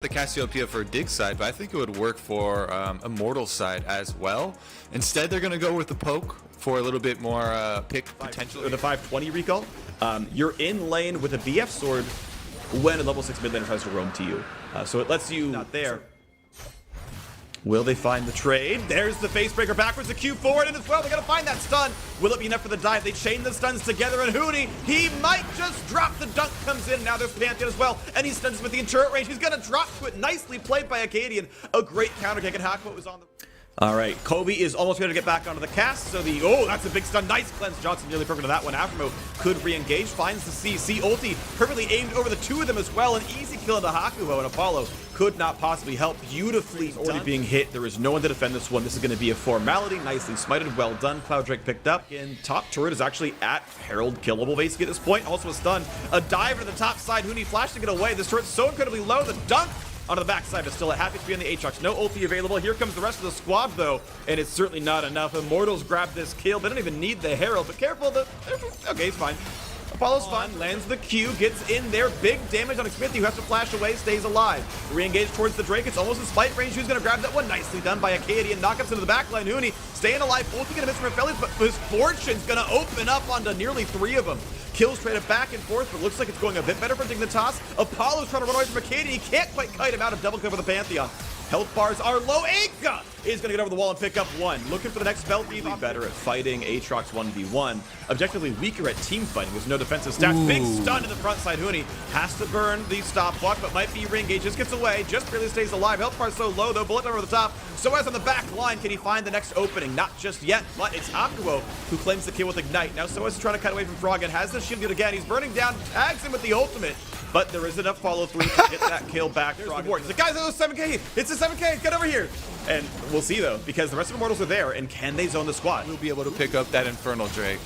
The Cassiopeia for Dig side, but I think it would work for Immortal side as well. Instead, they're going to go with the poke for a little bit more pick potential. Or the 520 recall. You're in lane with a BF sword when a level 6 mid laner tries to roam to you. So it lets you not there. Will they find the trade? There's the face breaker backwards, the Q forward, and as well, they're going to find that stun. Will it be enough for the dive? They chain the stuns together, and Huni, he might just drop. The dunk comes in. Now there's Pantheon as well, and he stuns with the turret range. He's going to drop to it. Nicely played by Acadian. A great counter kick, and Hakwa was on the... All right, Kobe is almost ready to get back onto the cast, so that's a big stun. Nice cleanse. Johnson nearly perfect on that one. Aframo could re-engage, finds the CC ulti, perfectly aimed over the two of them as well. An easy kill into Hakuho, and Apollo could not possibly help. Beautifully already being hit. There is no one to defend this one. This is going to be a formality. Nicely smited. Well done. Cloud Drake picked up. And top turret is actually at Herald killable basically at this point. Also a stun. A dive to the top side. Huni flashed to get away. This turret's so incredibly low. The dunk onto the backside, but still happy to be on the Aatrox. No ulti available. Here comes the rest of the squad, though, and it's certainly not enough. Immortals grab this kill. They don't even need the Herald, but careful. Okay, he's fine. Apollo's fine. Lands the Q, gets in there. Big damage on Smithy, who has to flash away, stays alive. Re-engage towards the Drake. It's almost in spite range. Who's going to grab that one? Nicely done by Acadian. Knockups into the backline. Huni staying alive. Ulti going to miss from Felix, but his fortune's going to open up onto nearly 3 of them. Kills traded back and forth, but looks like it's going a bit better for Dignitas. Apollo's trying to run away from Acadian. He can't quite kite him out of double cover the Pantheon. Health bars are low. Aka is going to get over the wall and pick up one. Looking for the next spell. Really better at fighting Aatrox 1v1. Objectively weaker at team fighting. There's no defensive stats. Big stun in the front side. Huni has to burn the stopwatch, but might be re-engaged. Just gets away. Just barely stays alive. Health bar so low, though. Bullet over the top. So as on the back line, can he find the next opening? Not just yet, but it's Hakuho who claims the kill with Ignite. Now Soaz is trying to cut away from Frog and has the shield yet again. He's burning down, tags him with the ultimate, but there is enough follow through to get that kill back. There's the board. He's like, guys, it's 7K. It's a 7K. Get over here. And we'll see, though, because the rest of the Immortals are there, and can they zone the squad? We'll be able to pick up that Infernal Drake.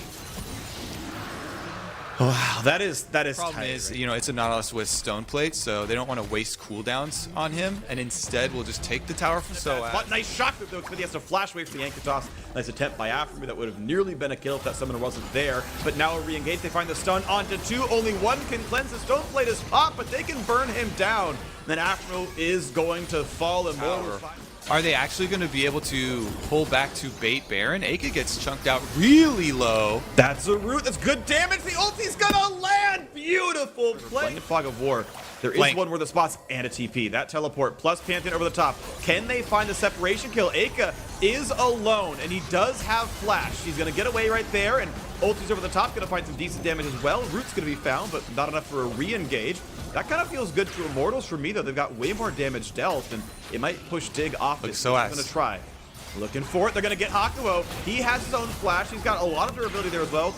Wow, that is Problem is, you know, it's a Nautilus with stone plates, so they don't want to waste cooldowns on him, and instead we'll just take the tower from Soaz. Nice shot, though, because he has to flash away from the Anchor Toss. Nice attempt by Aframo. That would have nearly been a kill if that summoner wasn't there. But now a re-engage. They find the stun onto 2. Only 1 can cleanse. The stone plate is popped, but they can burn him down. Then Aframo is going to fall. Immortal. Are they actually going to be able to pull back to bait Baron? Aka gets chunked out really low. That's a root. That's good damage. The ulti's gonna land. Beautiful play. Fog of War. There is one where the spots and a TP. That teleport plus Pantheon over the top. Can they find the separation kill? Aka is alone, and he does have flash. He's gonna get away right there, and ulti's over the top. Gonna find some decent damage as well. Root's gonna be found, but not enough for a re-engage. That kind of feels good to Immortals for me, though. They've got way more damage dealt, and it might push Dig off this. So going to try. Looking for it. They're going to get Hakuho. He has his own flash. He's got a lot of durability there as well.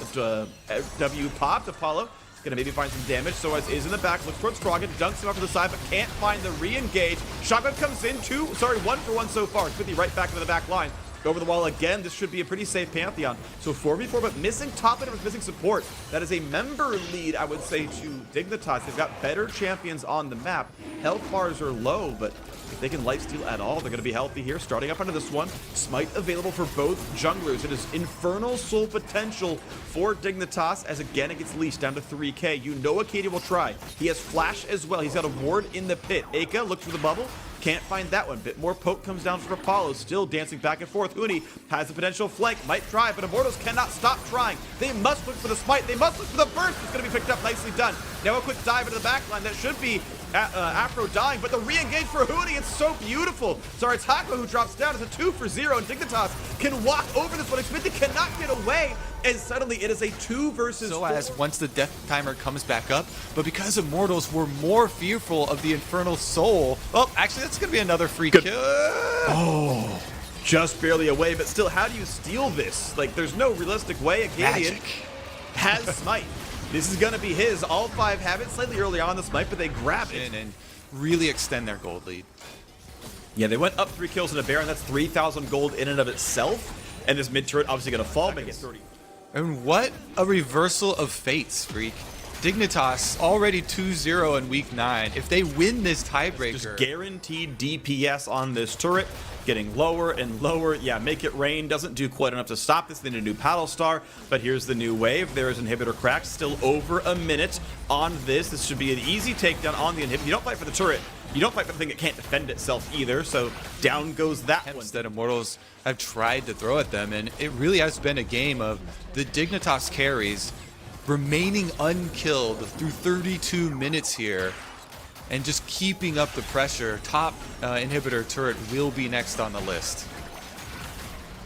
W popped. Apollo going to maybe find some damage. Soaz is in the back. Looks towards Froggen. Dunks him off to the side, but can't find the re-engage. Shotgun comes in. 1 for 1 so far. Smithy right back into the back line. Over the wall again. This should be a pretty safe Pantheon. So 4v4, but missing top laner with missing support. That is a member lead, I would say, to Dignitas. They've got better champions on the map. Health bars are low, but if they can lifesteal at all, they're going to be healthy here. Starting up under this one. Smite available for both junglers. It is Infernal Soul potential for Dignitas, as again it gets leashed down to 3K. You know Acadia will try. He has flash as well. He's got a ward in the pit. Aka looks for the bubble. Can't find that one. Bit more poke comes down for Apollo. Still dancing back and forth. Huni has the potential flank. Might try, but Immortals cannot stop trying. They must look for the smite. They must look for the burst. It's going to be picked up. Nicely done. Now a quick dive into the backline. That should be Afro dying, but the re-engage for Huni. It's so beautiful. Sorry, it's Hakuho who drops down. It's a 2 for 0, and Dignitas can walk over this one. Smithy cannot get away, and suddenly it is a 2 versus 4. As once the death timer comes back up, but because Immortals were more fearful of the Infernal Soul, well, actually, that's going to be another free kill. Oh, just barely away, but still, how do you steal this? Like, there's no realistic way. Acadian has Smite. This is going to be his. All 5 have it slightly early on the Smite, but they grab it. And really extend their gold lead. Yeah, they went up 3 kills in a Baron. That's 3,000 gold in and of itself. And this mid turret obviously going to fall. But 30. And what a reversal of fates, Freak. Dignitas already 2-0 in week 9. If they win this tiebreaker, just guaranteed DPS on this turret, getting lower and lower. Yeah, make it rain doesn't do quite enough to stop this. They need a new paddle star, but here's the new wave. There is inhibitor cracked. Still over a minute on this. This should be an easy takedown on the inhibitor. You don't fight for the turret. you don't fight for the thing that can't defend itself either, so down goes that one. That Immortals have tried to throw at them, and it really has been a game of the Dignitas carries remaining unkilled through 32 minutes here and just keeping up the pressure. Top inhibitor turret will be next on the list.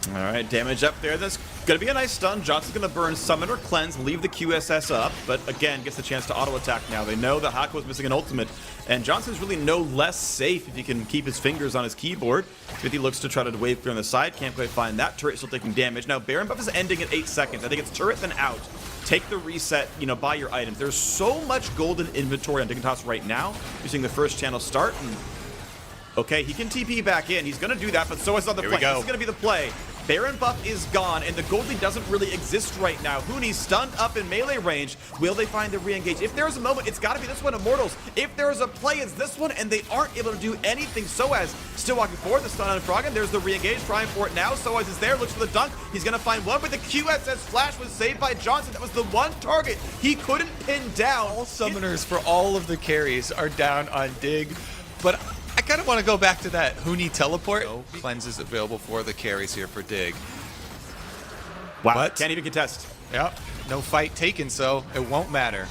All right, damage up there. That's going to be a nice stun. Johnson's going to burn Summon or Cleanse, leave the QSS up, but again, gets the chance to auto-attack now. They know that Hakuo's missing an ultimate, and Johnson's really no less safe if he can keep his fingers on his keyboard. Smithy looks to try to wave clear on the side. Can't quite find that. Turret still taking damage. Now, Baron buff is ending at 8 seconds. I think it's turret then out. Take the reset, buy your items. There's so much golden inventory on Dignitas right now. You're seeing the first channel start, and okay, he can TP back in. He's going to do that, but so is on the flank. This is going to be the play. Baron buff is gone, and the gold lead doesn't really exist right now. Huni's stunned up in melee range. Will they find the re-engage? If there's a moment, it's got to be this one, Immortals. If there's a play, it's this one, and they aren't able to do anything. Soaz still walking forward, the stun on Froggen. There's the re-engage, trying for it now. Soaz is there, looks for the dunk. He's going to find one, but the QSS flash was saved by Johnson. That was the one target he couldn't pin down. All summoners for all of the carries are down on Dig, but I kind of want to go back to that Huni teleport. No cleanses available for the carries here for Dig. Wow, But can't even contest. Yep, no fight taken, so it won't matter.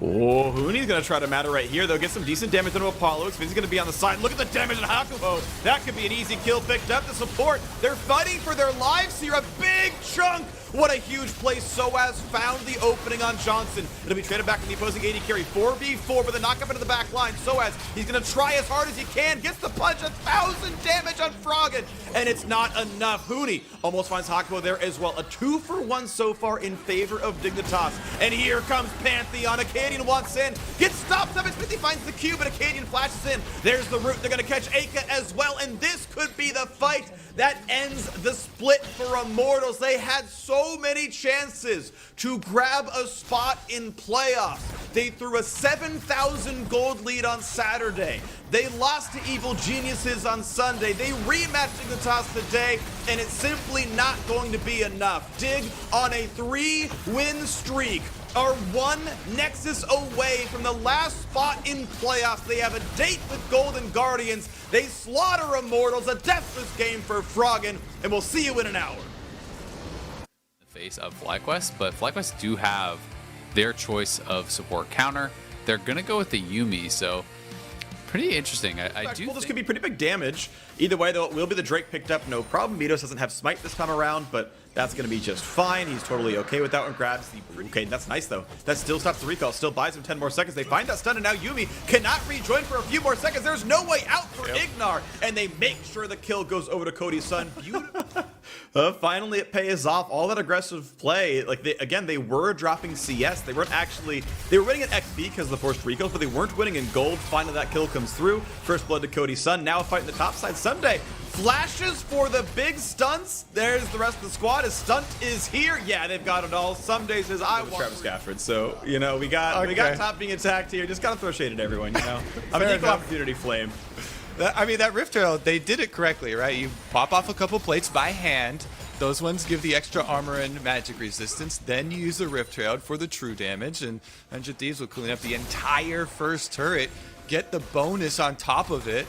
Oh, Huni's going to try to matter right here. They'll get some decent damage into Apollo. He's going to be on the side. Look at the damage on Hakuo. That could be an easy kill picked up. The support, they're fighting for their lives here. A big chunk. What a huge play. Soaz found the opening on Johnson. It'll be traded back to the opposing AD carry. 4v4 with a knockup into the back line. Soaz, he's going to try as hard as he can. Gets the punch. 1,000 damage on Froggen. And it's not enough. Huni almost finds Hakuo there as well. A 2-for-1 so far in favor of Dignitas. And here comes Pantheon. Acadian walks in. Gets stopped up. Smithy finds the Q, but Acadian flashes in. There's the root. They're going to catch Aka as well. And this could be the fight that ends the split for Immortals. They had so many chances to grab a spot in playoffs. They threw a 7,000 gold lead on Saturday. They lost to Evil Geniuses on Sunday. They rematched Dignitas today, and it's simply not going to be enough. Dig on a 3-win streak are one Nexus away from the last spot in playoffs. They have a date with Golden Guardians. They slaughter Immortals, a deathless game for Froggen, and we'll see you in an hour. Face of FlyQuest, but FlyQuest do have their choice of support counter. They're gonna go with the Yuumi, so pretty interesting. I do think this could be pretty big damage. Either way, though, it will be the Drake picked up, no problem. Midos doesn't have Smite this time around, but that's going to be just fine. He's totally okay with that one. Grabs the... Okay, that's nice, though. That still stops the recall. Still buys him 10 more seconds. They find that stun, and now Yuumi cannot rejoin for a few more seconds. There's no way out for Ignar, and they make sure the kill goes over to Cody's son. Beautiful. Finally, it pays off. All that aggressive play. Like, they were dropping CS. They weren't actually... They were winning in XP because of the forced recalls, but they weren't winning in gold. Finally, that kill comes through. First blood to Cody's son. Now fighting the top side. Sunday flashes for the big stunts. There's the rest of the squad. His stunt is here. Yeah, they've got it all. Someday says I want Travis Gafford. So, we got top being attacked here. Just gotta throw shade at everyone, I'm an equal opportunity flame. That Rift Herald, they did it correctly, right? You pop off a couple plates by hand. Those ones give the extra armor and magic resistance. Then you use the Rift Herald for the true damage, and 100 Thieves will clean up the entire first turret, get the bonus on top of it,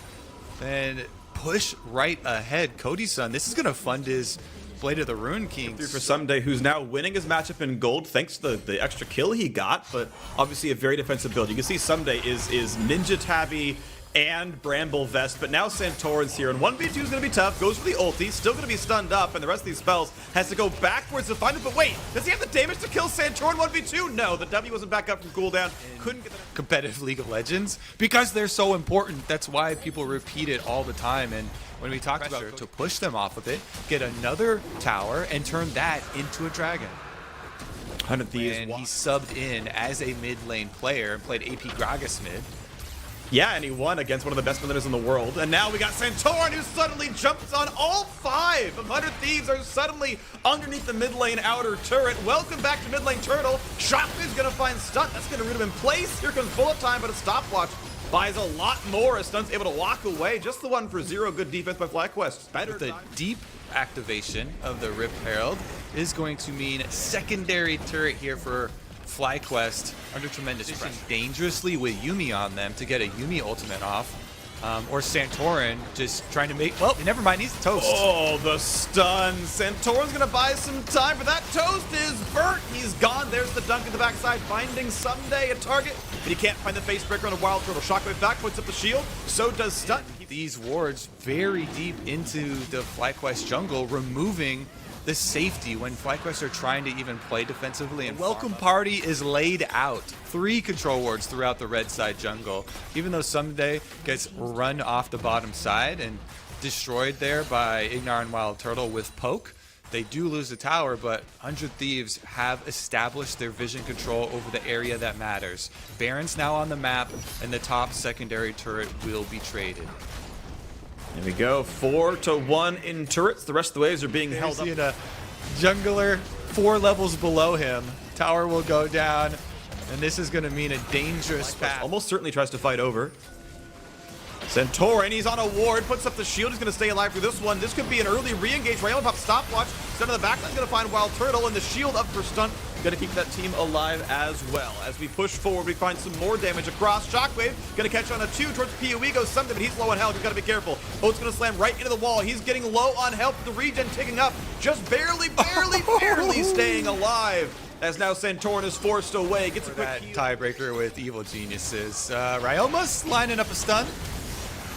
and push right ahead. Cody's son, this is going to fund his Blade of the Ruin King. For Someday, who's now winning his matchup in gold thanks to the extra kill he got, but obviously a very defensive build. You can see Someday is Ninja Tabby and Bramble Vest, but now Santorin's here, and 1v2 is going to be tough. Goes for the ulti, still going to be stunned up, and the rest of these spells has to go backwards to find it. But wait, does he have the damage to kill Santorin 1v2? No, the W wasn't back up from cooldown. Couldn't get the competitive League of Legends because they're so important. That's why people repeat it all the time. And when we talked about to push them off of it, get another tower and turn that into a dragon. 100 Thieves. And he subbed in as a mid lane player and played AP Gragas mid. Yeah, and he won against one of the best millers in the world. And now we got Santorin, who suddenly jumps on all 5 of 100 Thieves are suddenly underneath the mid lane outer turret. Welcome back to mid lane Turtle. Shockway's going to find Stunt. That's going to root him in place. Here comes bullet time, but a stopwatch buys a lot more as Stunt's able to walk away. Just the one for 0. Good defense by FlyQuest. Better the deep activation of the Rift Herald is going to mean secondary turret here for FlyQuest under tremendous pressure. Dangerously with Yuumi on them to get a Yuumi ultimate off. Or Santorin just trying to make, well, never mind, he's toast. Oh, the stun. Santorin's gonna buy some time, but that toast is burnt. He's gone. There's the dunk in the backside, finding Someday a target, but he can't find the face breaker on a Wild Turtle. Shockwave back, puts up the shield, so does Stun. These wards very deep into the FlyQuest jungle, removing the safety when FlyQuest are trying to even play defensively. And Welcome Party is laid out. 3 control wards throughout the red side jungle. Even though Someday gets run off the bottom side and destroyed there by Ignar and Wild Turtle with poke, they do lose the tower, but 100 Thieves have established their vision control over the area that matters. Baron's now on the map, and the top secondary turret will be traded. There we go, 4-1 in turrets. The rest of the waves are being held up. A jungler 4 levels below him. Tower will go down, and this is going to mean a dangerous path. Almost certainly tries to fight over. Santorin, he's on a ward, puts up the shield, he's going to stay alive for this one. This could be an early re-engage. Raylan pops stopwatch, Stun in the backline, going to find Wild Turtle, and the shield up for Stun. Going to keep that team alive as well. As we push forward, we find some more damage across. Shockwave going to catch on a 2 towards PoE, goes something, but he's low on health. We've got to be careful. Oat's going to slam right into the wall. He's getting low on health. The regen ticking up, just barely staying alive. As now Santorin is forced away. Gets a quick tiebreaker with Evil Geniuses. Ryoma's lining up a stun.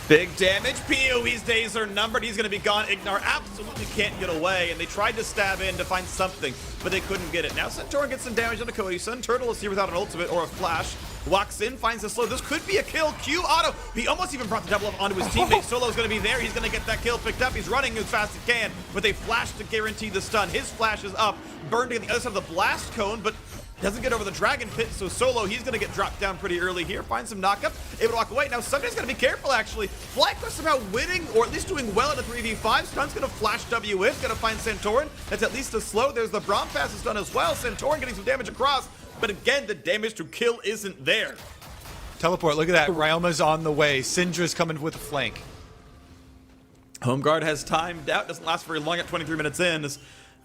Big damage. PoE's days are numbered. He's going to be gone. Ignar absolutely can't get away, and they tried to stab in to find something, but they couldn't get it. Now Santorin gets some damage on the Cody Sun. Turtle is here without an ultimate or a flash. Walks in, finds the slow. This could be a kill. Q auto. He almost even brought the double up onto his teammate. Solo's going to be there. He's going to get that kill picked up. He's running as fast as he can, but they flash to guarantee the stun. His flash is up. Burned to the other side of the blast cone, but doesn't get over the dragon pit, so Solo, he's going to get dropped down pretty early here. Find some knockup, able to walk away. Now, Sunday's going to be careful, actually. FlyQuest somehow winning, or at least doing well in a 3v5. Stun's going to flash W in, going to find Santorin. That's at least a slow. There's the Braum pass is done as well. Santorin getting some damage across, but again, the damage to kill isn't there. Teleport, look at that. Ryoma's on the way. Syndra's coming with a flank. Home guard has timed out. Doesn't last very long at 23 minutes in.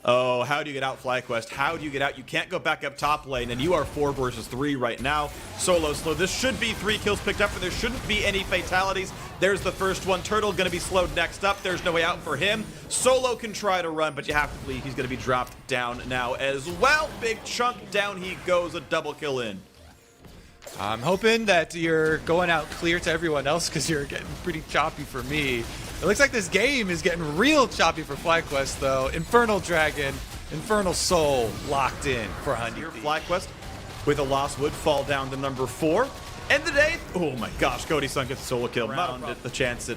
Oh, how do you get out, FlyQuest? How do you get out? You can't go back up top lane, and you are 4 versus 3 right now. Solo slow. This should be 3 kills picked up, and there shouldn't be any fatalities. There's the first one. Turtle going to be slowed next up. There's no way out for him. Solo can try to run, but you have to believe he's going to be dropped down now as well. Big chunk down he goes. A double kill in. I'm hoping that you're going out clear to everyone else because you're getting pretty choppy for me. It looks like this game is getting real choppy for FlyQuest, though. Infernal Dragon, Infernal Soul locked in for 100. FlyQuest with a loss would fall down to number 4. End the day. Oh my gosh, Cody Sun gets a solo kill. Round at the chance at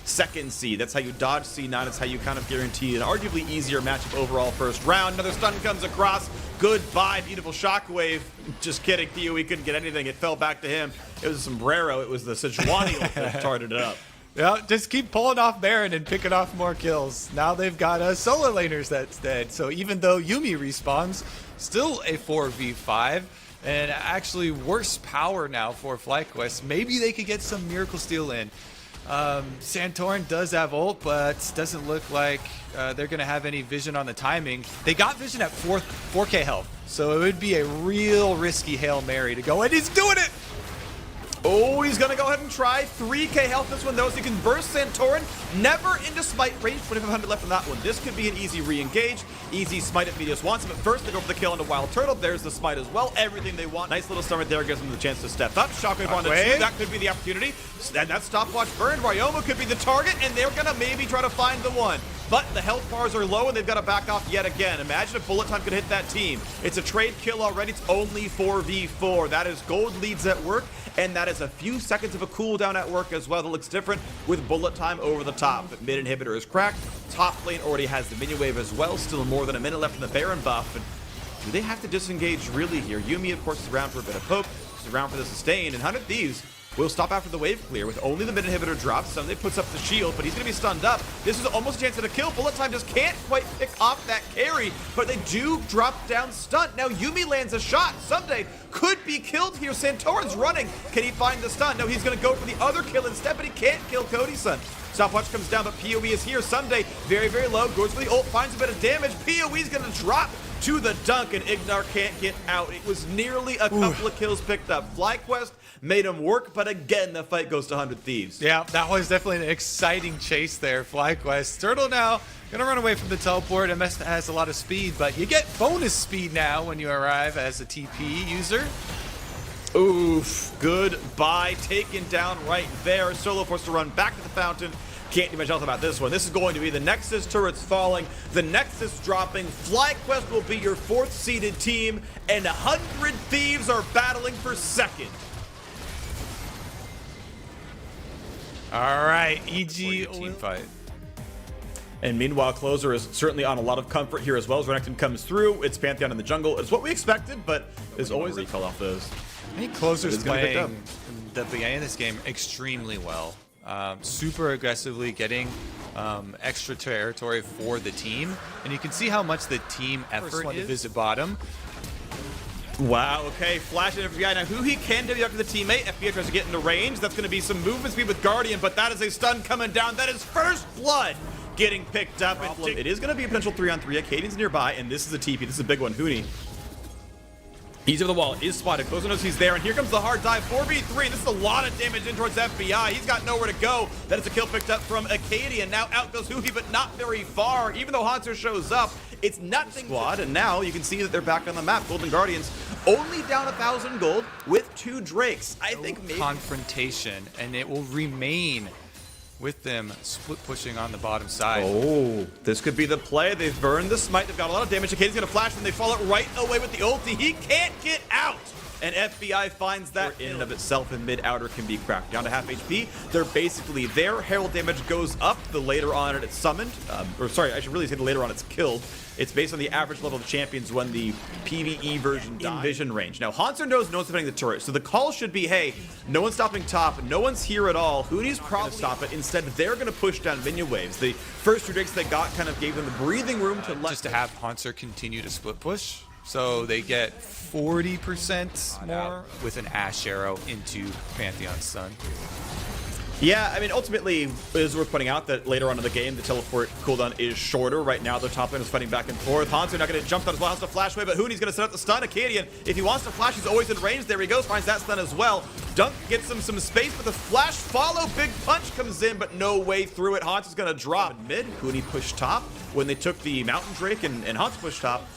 second seed. That's how you dodge C9. That's how you kind of guarantee an arguably easier matchup overall first round. Another stun comes across. Goodbye, beautiful Shockwave. Just kidding, PoE couldn't get anything. It fell back to him. It was a sombrero. It was the Sejuani that started it up. Yeah, just keep pulling off Baron and picking off more kills. Now they've got solo laners that's dead. So even though Yuumi respawns, still a 4v5. And actually worse power now for FlyQuest. Maybe they could get some Miracle Steal in. Santorin does have ult, but doesn't look like they're going to have any vision on the timing. They got vision at 4k health. So it would be a real risky Hail Mary to go, and he's doing it! Oh, he's going to go ahead and try. 3k health this one, though, so he can burst Santorin. Never into smite range. 2500 left on that one. This could be an easy re-engage. Easy smite if Medios wants him. But first, they go for the kill into Wild Turtle. There's the smite as well. Everything they want. Nice little summit there. Gives them the chance to step up. Shockwave on the 2. That could be the opportunity. And that stopwatch burned. Ryoma could be the target, and they're going to maybe try to find the 1. But the health bars are low, and they've got to back off yet again. Imagine if bullet time could hit that team. It's a trade kill already. It's only 4v4. That is gold leads at work, and that is a few seconds of a cooldown at work as well. That looks different with bullet time over the top. But mid inhibitor is cracked. Top lane already has the minion wave as well. Still more than a minute left in the Baron buff. And do they have to disengage really here? Yuumi, of course, is around for a bit of poke. Is around for the sustain. And 100 Thieves will stop after the wave clear with only the mid inhibitor drops. Sunday puts up the shield, but he's going to be stunned up. This is almost a chance at a kill. Bullet time just can't quite pick off that carry, but they do drop down stun. Now Yuumi lands a shot. Sunday could be killed here. Santorin's running. Can he find the stun? No, he's going to go for the other kill instead, but he can't kill Cody Sun. Stopwatch comes down, but PoE is here. Sunday very, very low. Goes for the ult, finds a bit of damage. PoE's going to drop to the dunk, and Ignar can't get out. It was nearly a couple of kills picked up. FlyQuest made him work, but again, the fight goes to 100 Thieves. Yeah, that was definitely an exciting chase there, FlyQuest. Turtle now gonna run away from the teleport. MS has a lot of speed, but you get bonus speed now when you arrive as a TP user. Oof, goodbye, taken down right there. Solo forced to run back to the fountain. Can't do much else about this one. This is going to be the Nexus turrets falling, the Nexus dropping. FlyQuest will be your 4th seeded team, and 100 Thieves are battling for 2nd. All right, EG Team fight. And meanwhile, Closer is certainly on a lot of comfort here as well as Renekton comes through. It's Pantheon in the jungle. It's what we expected, but there's always a recall off those. I think Closer's playing the beginning of this game extremely well. Super aggressively getting extra territory for the team. And you can see how much the team effort is to visit bottom. Wow, okay, flash at FBI. Now, who he can W up to the teammate. FBI tries to get into range. That's going to be some movement speed with Guardian, but that is a stun coming down. That is first blood getting picked up. It is going to be a potential 3-on-3. Acadian's nearby, and this is a TP. This is a big one. Huni. He's over the wall, is spotted. Closer knows he's there, and here comes the hard dive. 4v3. This is a lot of damage in towards FBI. He's got nowhere to go. That is a kill picked up from Acadian. Now out goes Huhi, but not very far. Even though Hanser shows up, it's nothing. Squad, and now you can see that they're back on the map. Golden Guardians only down 1,000 gold with 2 Drakes. I think maybe confrontation, and it will remain with them split pushing on the bottom side. Oh, this could be the play. They've burned the smite. They've got a lot of damage. Acadian's going to flash, and they follow it right away with the ulti. He can't get out. And FBI finds that in and of itself, and mid-outer can be cracked down to half HP. They're basically there. Herald damage goes up the later on it's summoned. Or sorry, I should really say the later on it's killed. It's based on the average level of champions when the PvE version dies. In vision range. Now, Hanser knows no one's defending the turret, so the call should be, hey, no one's stopping top, no one's here at all. Hoonie's probably stop it. Instead, they're going to push down minion waves. The first 2 drakes they got kind of gave them the breathing room to let... Just to have Hanser continue to split push, so they get 40% more with an Ash Arrow into Pantheon's Sun. Yeah, I mean, ultimately, it is worth pointing out that later on in the game, the teleport cooldown is shorter. Right now, the top lane is fighting back and forth. Hanser not going to jump down as well, has to flash away, but Hoonie's going to set up the stun. Acadian, if he wants to flash, he's always in range. There he goes, finds that stun as well. Dunk gets him some space, but the flash follow, big punch comes in, but no way through it. Hanser's going to drop mid. Hoonie pushed top. When they took the Mountain Drake and Hanser pushed top,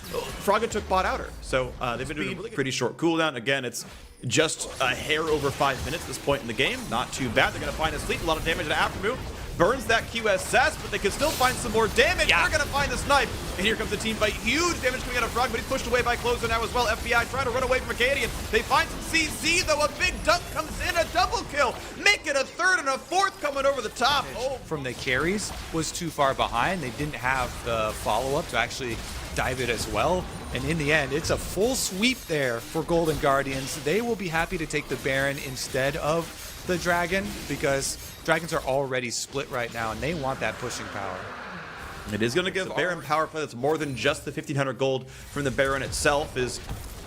Froggen took bot outer. So they've been doing a really pretty short cooldown. Again, it's just a hair over 5 minutes at this point in the game. Not too bad. They're going to find a sleep. A lot of damage to Aftermove. Burns that QSS, but they can still find some more damage. They're going to find the snipe. And here comes the team fight. Huge damage coming out of Frog, but he's pushed away by Closer now as well. FBI trying to run away from Acadian. They find some CC, though. A big dunk comes in. A double kill. Make it a 3rd and a 4th coming over the top. From the carries was too far behind. They didn't have the follow-up to actually dive it as well. And in the end, it's a full sweep there for Golden Guardians. They will be happy to take the Baron instead of the Dragon because Dragons are already split right now and they want that pushing power. It is going to give Baron power play that's more than just the 1,500 gold from the Baron itself. Is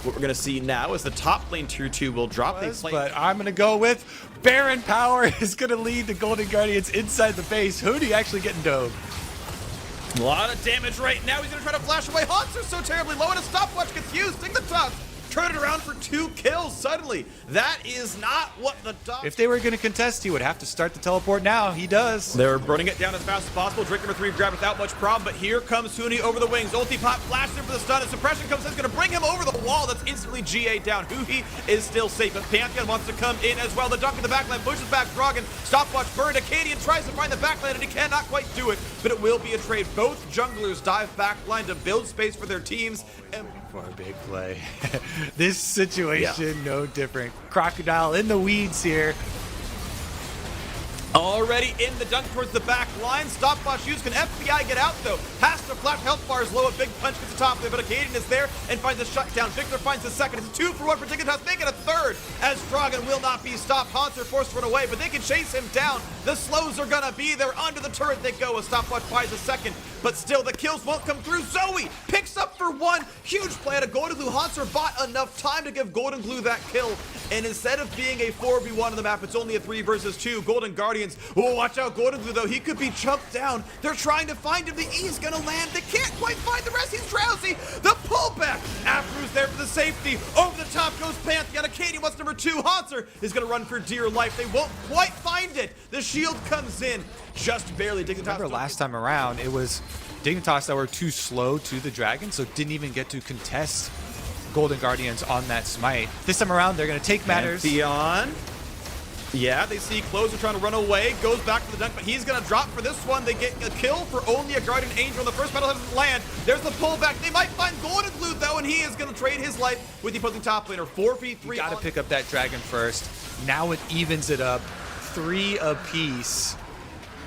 what we're going to see now as the top lane tier 2 will drop. But I'm going to go with Baron power is going to lead the Golden Guardians inside the base. Hoodie actually getting dove. A lot of damage right now. He's going to try to flash away. Hanser's so terribly low, and a stopwatch confused. Take the top. Turn it around for 2 kills suddenly. That is not what the dog... If they were going to contest, he would have to start the teleport now. He does. They're burning it down as fast as possible. Drake number 3 grabbed without much problem, but here comes Huni over the wings. Ulti pop, flash in for the stun, and suppression comes in. It's going to bring him over the wall. That's instantly GA down. Huhi is still safe, but Pantheon wants to come in as well. The dunk in the backline pushes back Froggen. Stopwatch burned. Acadian tries to find the backline, and he cannot quite do it, but it will be a trade. Both junglers dive backline to build space for their teams. And for a big play. This situation, no different. Crocodile in the weeds here. Already in the dunk towards the back line. Stopwatch used. Can FBI get out, though? Has to flash. Health bar is low. A big punch gets the top there, but Acadian is there and finds a shutdown. Victor finds the second. It's a 2-for-1 for Ticketas. Make it a 3rd as Froggen will not be stopped. Hanser forced to run away, but they can chase him down. The slows are going to be there. Under the turret they go. A Stopwatch buys a second. but still the kills won't come through. Zoe picks up for one. Huge play out of Golden Glue. Hanser bought enough time to give Golden Glue that kill, and instead of being a 4v1 on the map, it's only a 3 versus 2. Golden Guardians, oh, watch out, Golden Glue though, he could be chunked down. They're trying to find him. The E's gonna land. They can't quite find the rest. He's drowsy. The pullback. Afro's there for the safety. Over the top goes Pantheon. Acadian wants number 2. Hanser is gonna run for dear life. They won't quite find it. The shield comes in just barely. Remember last time around, it was Dignitas that were too slow to the Dragon, so didn't even get to contest Golden Guardians on that smite. This time around, they're going to take matters. Pantheon. Yeah, they see Closer trying to run away. Goes back for the dunk, but he's going to drop for this one. They get a kill for only a Guardian Angel. The first battle doesn't land. There's the pullback. They might find Golden Glue, though, and he is going to trade his life with the opposing top laner. 4v3. You got to pick up that Dragon first. Now it evens it up. 3 apiece.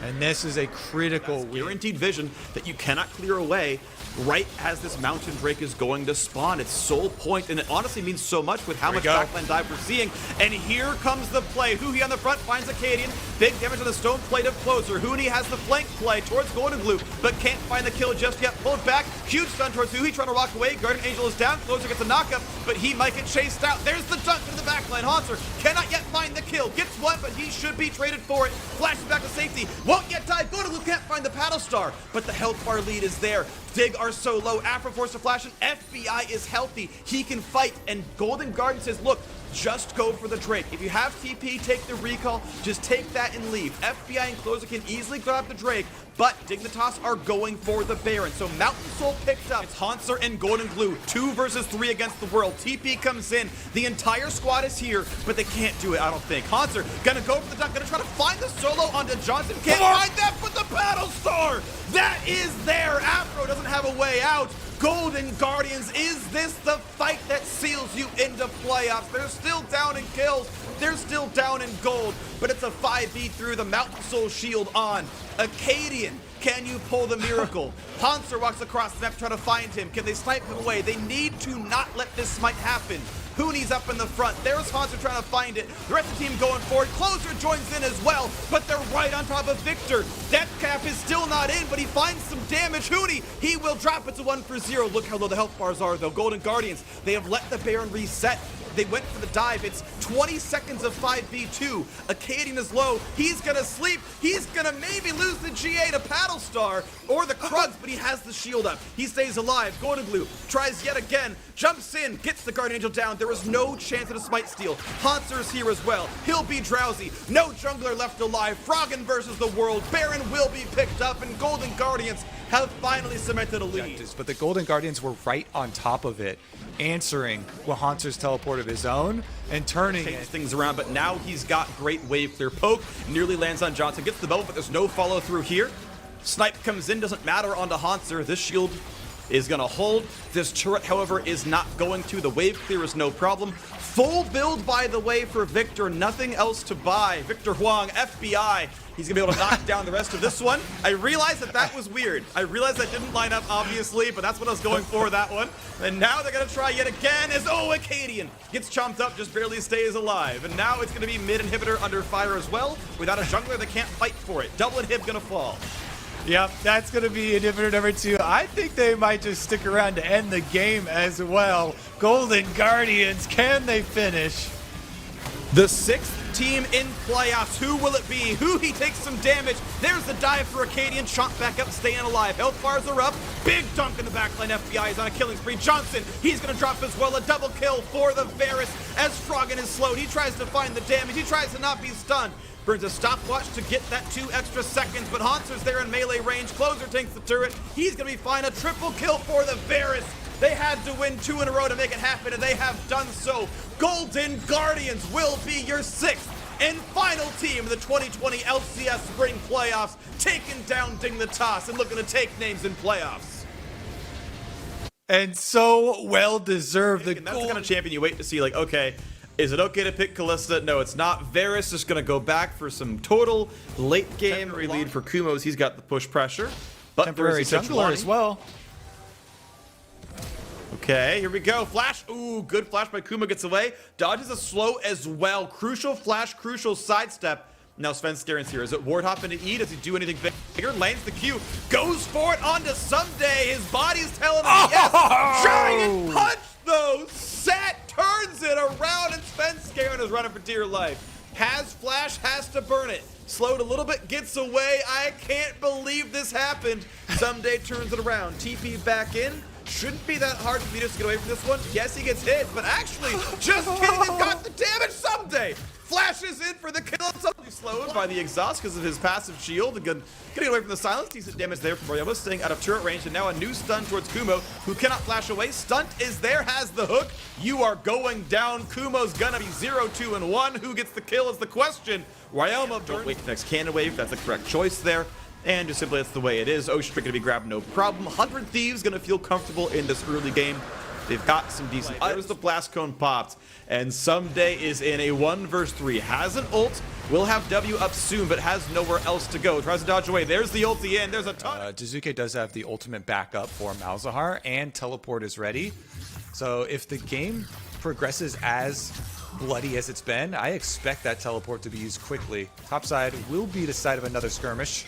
And this is a critical guaranteed vision that you cannot clear away right as this Mountain Drake is going to spawn. It's sole point, and it honestly means so much with how much backline dive we're seeing. And here comes the play. Huhi on the front finds Acadian. Big damage on the stone plate of Closer. Huhi has the flank play towards Golden Glue, but can't find the kill just yet. Pulled back. Huge stun towards Huhi, trying to rock away. Guardian Angel is down. Closer gets a knockup, but he might get chased out. There's the dunk into the backline. Hanser cannot yet find the kill. Gets one, but he should be traded for it. Flashes back to safety. Won't yet die. Golden Glue can't find the paddle star, but the health bar lead is there. Dig are so low. Afro forced to flash, and FBI is healthy. He can fight, and Golden Guardian says, look, just go for the Drake. If you have TP, take the recall. Just take that and leave. FBI and Closer can easily grab the Drake, but Dignitas are going for the Baron. So Mountain Soul picked up. It's Hanser and Golden Glue. 2 versus 3 against the world. TP comes in. The entire squad is here, but they can't do it, I don't think. Hanser gonna go for the dunk, gonna try to find the solo onto Johnson. Can't find that, but the Battle Star! That is there! Afro doesn't have a way out. Golden Guardians, is this the fight that seals you into playoffs? They're still down in kills. They're still down in gold, but it's a 5v through the Mountain Soul shield on. Acadian, can you pull the miracle? Hanser walks across the map to try to find him. Can they snipe him away? They need to not let this smite happen. Hooney's up in the front. There's Hanser trying to find it. The rest of the team going forward. Closer joins in as well, but they're right on top of Victor. Death Cap is still not in, but he finds some damage. Hooney, he will drop it to 1 for 0. Look how low the health bars are, though. Golden Guardians, they have let the Baron reset. They went for the dive. It's 20 seconds of 5v2. Acadian is low. He's gonna sleep. He's gonna maybe lose the GA to Paddle Star or the Krugs, but he has the shield up. He stays alive. Golden Glue tries yet again. Jumps in, gets the Guardian Angel down. There is no chance of a smite steal. Hanser's here as well. He'll be drowsy. No jungler left alive. Froggen versus the world. Baron will be picked up, and Golden Guardians have finally cemented a lead. But the Golden Guardians were right on top of it, answering with Hanser's teleport of his own and turning Takes things around, but now he's got great wave clear. Poke nearly lands on Johnson, gets the bubble, but there's no follow through here. Snipe comes in, doesn't matter onto Hanser. This shield is gonna hold. This turret, however, is not going to. The wave clear is no problem. Full build, by the way, for Victor. Nothing else to buy. Victor Huang, FBI. He's gonna be able to knock down the rest of this one. I realized that was weird. I realized that didn't line up, obviously, but that's what I was going for, that one. And now they're gonna try yet again as, oh, Acadian gets chomped up, just barely stays alive. And now it's gonna be mid inhibitor under fire as well. Without a jungler, they can't fight for it. Double inhib gonna fall. Yep, that's going to be inhibitor number 2. I think they might just stick around to end the game as well. Golden Guardians, can they finish? The 6th team in playoffs. Who will it be? He takes some damage. There's the dive for Acadian. Chomp back up, staying alive. Health bars are up. Big dunk in the backline. FBI is on a killing spree. Johnson, he's going to drop as well. A double kill for the Varus as Froggen is slowed. He tries to find the damage. He tries to not be stunned. Burns a stopwatch to get that 2 extra seconds, but Hanser's there in melee range. Closer tanks the turret. He's going to be fine. A triple kill for the Varus. They had to win 2 in a row to make it happen, and they have done so. Golden Guardians will be your 6th and final team in the 2020 LCS Spring Playoffs, taking down Dignitas and looking to take names in playoffs. And so well deserved. And that's the kind of champion you wait to see, like, okay, is it okay to pick Kalista? No, it's not. Varus is going to go back for some total late game lead for Kumos. He's got the push pressure. But temporary jungler as well. Okay, here we go. Flash. Ooh, good flash by Kuma, gets away. Dodges a slow as well. Crucial flash, crucial sidestep. Now Svenskaren's here. Is it ward hop into E? Does he do anything bigger? Lands the Q. Goes for it onto Someday. His body's telling him yes. Giant punch though. Set turns it around and Svenskaren is running for dear life. Has flash, has to burn it. Slowed a little bit, gets away. I can't believe this happened. Someday turns it around. TP back in. Shouldn't be that hard for Meteos to get away from this one. Yes, he gets hit, but actually, just kidding, they've got the damage. Someday flashes in for the kill. Suddenly slowed by the exhaust because of his passive shield. Getting away from the silence. Decent damage there from Ryomo, staying out of turret range, and now a new stun towards Kumo, who cannot flash away. Stunt is there, has the hook. You are going down. Kumo's gonna be 0, 2, and 1. Who gets the kill is the question. Ryomo, don't wait for the next cannon wave. That's the correct choice there. And just simply, that's the way it is. Ocean Trick gonna be grabbed, no problem. 100 Thieves gonna feel comfortable in this early game. They've got some decent. There's the blast cone popped, and Someday is in a 1 versus 3. Has an ult, will have W up soon, but has nowhere else to go. Tries to dodge away. There's the ulti in. There's a ton. Jizuke does have the ultimate backup for Malzahar, and teleport is ready. So if the game progresses as bloody as it's been, I expect that teleport to be used quickly. Topside will be the site of another skirmish.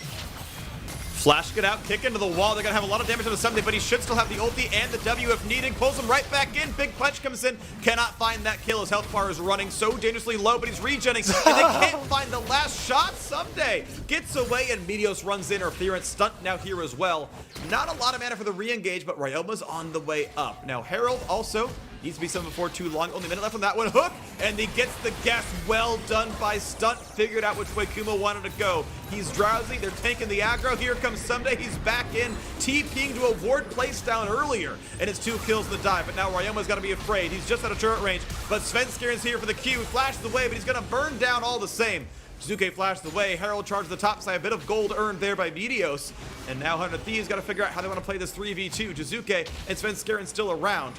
Flash get out, kick into the wall. They're gonna have a lot of damage on the Someday, but he should still have the ulti and the W if needed. Pulls him right back in. Big punch comes in. Cannot find that kill. His health bar is running so dangerously low, but he's regenning. And they can't find the last shot. Someday gets away, and Meteos runs in. Interference stunt now here as well. Not a lot of mana for the re-engage, but Ryoma's on the way up. Now Herald also needs to be summoned before too long. Only a minute left on that one. Hook, and he gets the guess. Well done by Stunt. Figured out which way Kumo wanted to go. He's drowsy. They're taking the aggro. Here comes Someday. He's back in. TPing to a ward place down earlier. And it's 2 kills in the dive. But now Ryoma's got to be afraid. He's just out of turret range. But Svenskaren's here for the Q. Flashes away, but he's going to burn down all the same. Jizuke flashed away. Herald charged the top side. A bit of gold earned there by Meteos. And now 100 Thieves got to figure out how they want to play this 3v2. Jizuke and Svenskaren still around.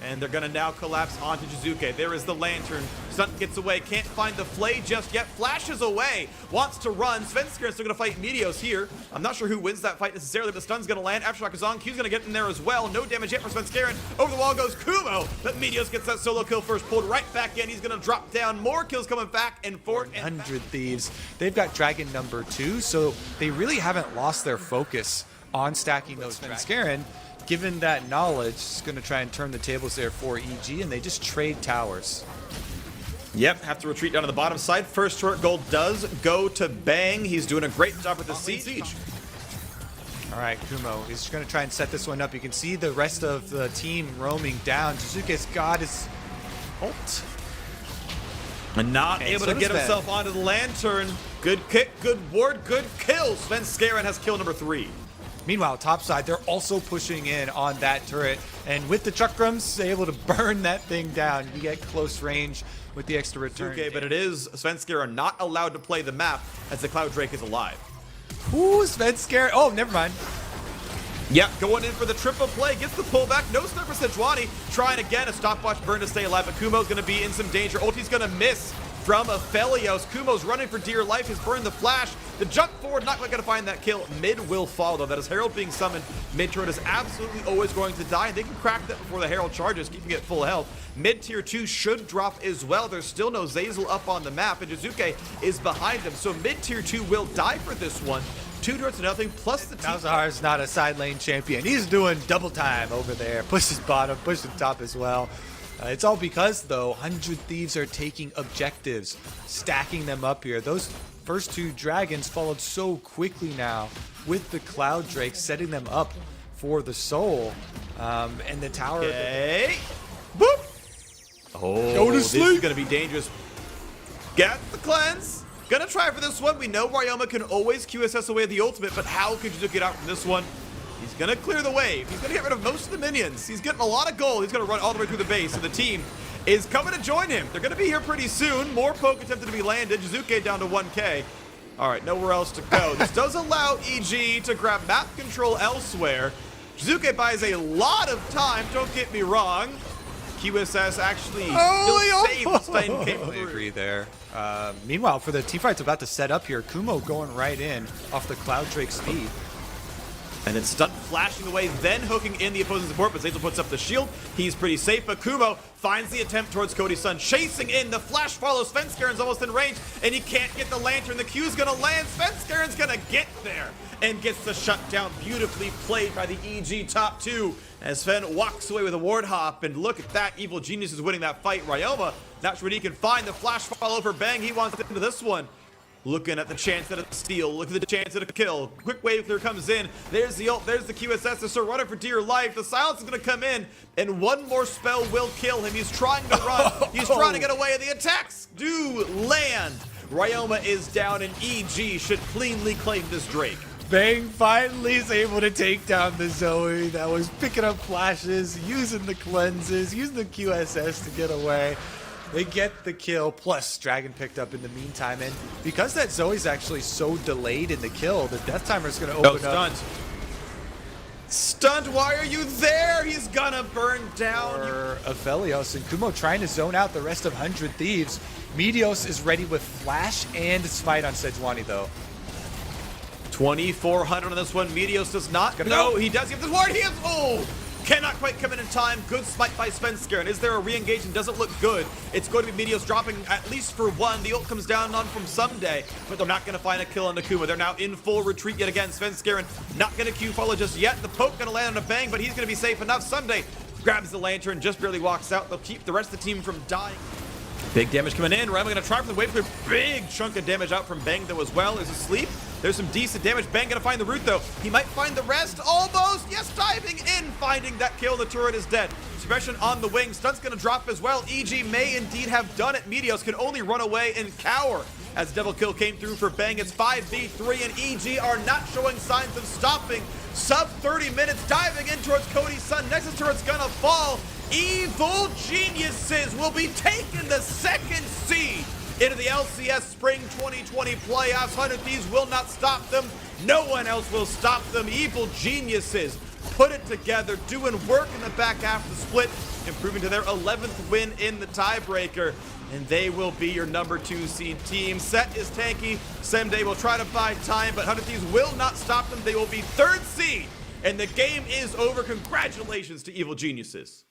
And they're gonna now collapse onto Jizuke. There is the lantern. Stunt gets away, can't find the flay just yet. Flashes away, wants to run. Svenskaren's still gonna fight Meteos here. I'm not sure who wins that fight necessarily, but the stun's gonna land. Aftershock is on. Q's gonna get in there as well. No damage yet for Svenskaren. Over the wall goes Kumo, but Meteos gets that solo kill first, pulled right back in. He's gonna drop down. More kills coming back and forth. 100 Thieves. They've got Dragon number 2, so they really haven't lost their focus on stacking those Svenskaren. Given that knowledge, it's going to try and turn the tables there for EG, and they just trade towers. Yep, have to retreat down to the bottom side. First turret gold does go to Bang. He's doing a great job with the siege. All right, Kumo is going to try and set this one up. You can see the rest of the team roaming down. Jizuke's got his ult. And not able to get himself onto the lantern. Good kick, good ward, good kill. Svenskaren has kill number 3. Meanwhile, topside, they're also pushing in on that turret. And with the chakrams, they're able to burn that thing down. You get close range with the extra return. Okay, but it is Svenskaren not allowed to play the map as the Cloud Drake is alive. Ooh, Svenskaren. Oh, never mind. Yep, going in for the triple play. Gets the pullback. No stun for Sejuani. Trying again. A stopwatch burn to stay alive, but Kumo's going to be in some danger. Ulti's going to miss from Aphelios. Kumo's running for dear life. Has burned the flash. The jump forward, not quite going to find that kill. Mid will fall, though. That is Herald being summoned. Mid turret is absolutely always going to die. They can crack that before the Herald charges, keeping it full health. Mid tier 2 should drop as well. There's still no Zeyzal up on the map, and Jizuke is behind them. So mid tier 2 will die for this one. 2 turrets to nothing, plus the Malzahar is not a side lane champion. He's doing double time over there. Pushes bottom, pushes top as well. It's all because, though, 100 Thieves are taking objectives, stacking them up here. Those first 2 dragons followed so quickly now with the Cloud Drake, setting them up for the soul. And the tower. Okay. Boop. Oh, this is going to be dangerous. Get the cleanse. Gonna try for this one. We know Ryoma can always QSS away the ultimate, but how could you get out from this one? He's gonna clear the wave. He's gonna get rid of most of the minions. He's getting a lot of gold. He's gonna run all the way through the base, and the team is coming to join him. They're gonna be here pretty soon. More poke attempted to be landed. Jizuke down to 1K. All right, nowhere else to go. This does allow EG to grab map control elsewhere. Jizuke buys a lot of time, don't get me wrong. QSS actually still saved Stein came through. I agree there. Meanwhile, for the teamfight's about to set up here, Kumo going right in off the Cloud Drake speed. And it's Stunt flashing away, then hooking in the opposing support, but Zazel puts up the shield. He's pretty safe, but Kumo finds the attempt towards Cody's son, chasing in. The flash follows. Svenskaren's almost in range, and he can't get the lantern. The Q's gonna land. Svenskaren's gonna get there and gets the shutdown. Beautifully played by the EG top 2 as Sven walks away with a ward hop. And look at that, Evil Genius is winning that fight. Ryoma, not sure what he can find. The flash follow for Bang. He wants into this one. Looking at the chance at a steal, looking at the chance at a kill. Quick wave clear comes in. There's the ult, there's the QSS. They're still running for dear life. The silence is gonna come in, and one more spell will kill him. He's trying to run. He's trying to get away. The attacks do land. Ryoma is down, and EG should cleanly claim this Drake. Bang finally is able to take down the Zoe that was picking up flashes, using the cleanses, using the QSS to get away. They get the kill, plus Dragon picked up in the meantime. And because that Zoe's actually so delayed in the kill, the death timer is going to open up. Stunt, why are you there? He's gonna burn down. For Aphelios, and Kumo trying to zone out the rest of 100 Thieves. Meteos is ready with Flash and Smite on Sejuani, though. 2,400 on this one. Meteos does not. No, he does get this ward. He is. Oh! Cannot quite come in time. Good smite by Svenskaren. Is there a re-engage? And doesn't look good. It's going to be Meteos dropping at least for one. The ult comes down on from Someday, but they're not going to find a kill on Nakuma. They're now in full retreat yet again. Svenskaren not going to Q follow just yet. The poke going to land on a Bang, but he's going to be safe enough. Someday grabs the lantern, just barely walks out. They'll keep the rest of the team from dying. Big damage coming in. Ryoma going to try for the wave clear. Big chunk of damage out from Bang, though, as well. Is asleep. There's some decent damage. Bang going to find the root, though. He might find the rest. Almost. Yes, diving in. Finding that kill. The turret is dead. Suppression on the wing. Stunt's going to drop as well. EG may indeed have done it. Meteos can only run away and cower as double kill came through for Bang. It's 5v3, and EG are not showing signs of stopping. Sub 30 minutes. Diving in towards Cody's son. Nexus turret's going to fall. Evil Geniuses will be taking the second seed into the LCS Spring 2020 playoffs. 100 Thieves will not stop them. No one else will stop them. Evil Geniuses put it together, doing work in the back half of the split, improving to their 11th win in the tiebreaker. And they will be your number 2 seed team. Set is tanky. Someday will try to buy time, but 100 Thieves will not stop them. They will be 3rd seed, and the game is over. Congratulations to Evil Geniuses.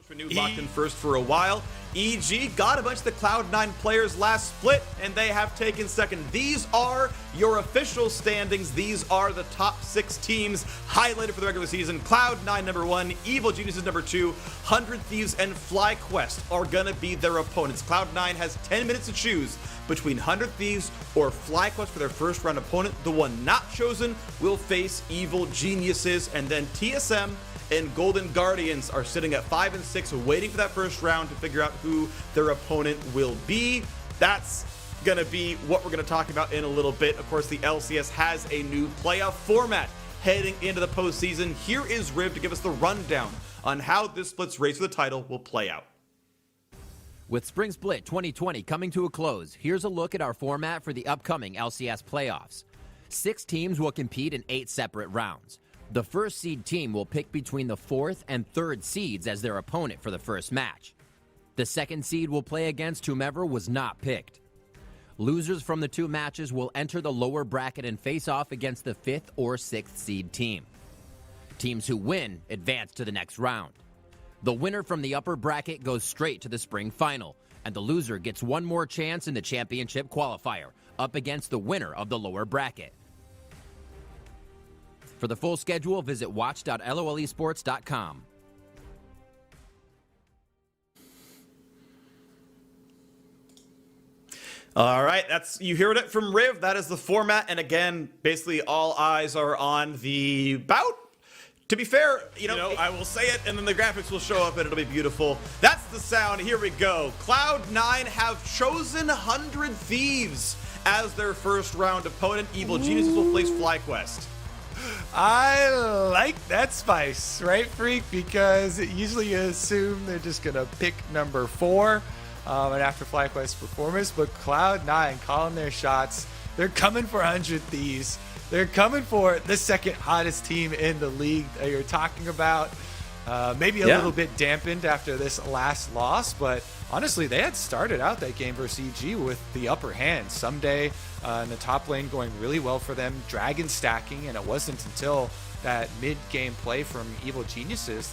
Locked in first for a while. EG got a bunch of the Cloud9 players last split, and they have taken second. These are your official standings. These are the top 6 teams highlighted for the regular season. Cloud9 number 1, Evil Geniuses number 2, 100 Thieves and FlyQuest are gonna be their opponents. Cloud9 has 10 minutes to choose between 100 Thieves or FlyQuest for their first round opponent. The one not chosen will face Evil Geniuses, and then TSM and Golden Guardians are sitting at 5 and 6, waiting for that first round to figure out who their opponent will be. That's gonna be what we're gonna talk about in a little bit. Of course, the LCS has a new playoff format heading into the postseason. Here is Riv to give us the rundown on how this split's race for the title will play out. With Spring Split 2020 coming to a close, here's a look at our format for the upcoming LCS playoffs. 6 teams will compete in 8 separate rounds. The first seed team will pick between the 4th and 3rd seeds as their opponent for the first match. The second seed will play against whomever was not picked. Losers from the 2 matches will enter the lower bracket and face off against the 5th or 6th seed team. Teams who win advance to the next round. The winner from the upper bracket goes straight to the spring final, and the loser gets one more chance in the championship qualifier, up against the winner of the lower bracket. For the full schedule, visit watch.lolesports.com. All right, you heard it from Riv. That is the format, and again, basically all eyes are on the bout. To be fair, you know, I will say it, and then the graphics will show up, and it'll be beautiful. That's the sound. Here we go. Cloud9 have chosen 100 Thieves as their first round opponent. Evil Geniuses will face FlyQuest. I like that spice, right, Freak? Because usually you assume they're just going to pick number 4 and after FlyQuest's performance, but Cloud9 calling their shots. They're coming for 100 Thieves. They're coming for the second hottest team in the league that you're talking about. Maybe a Yeah. little bit dampened after this last loss, but honestly, they had started out that game versus EG with the upper hand. Someday in the top lane going really well for them, Dragon stacking, and it wasn't until that mid-game play from Evil Geniuses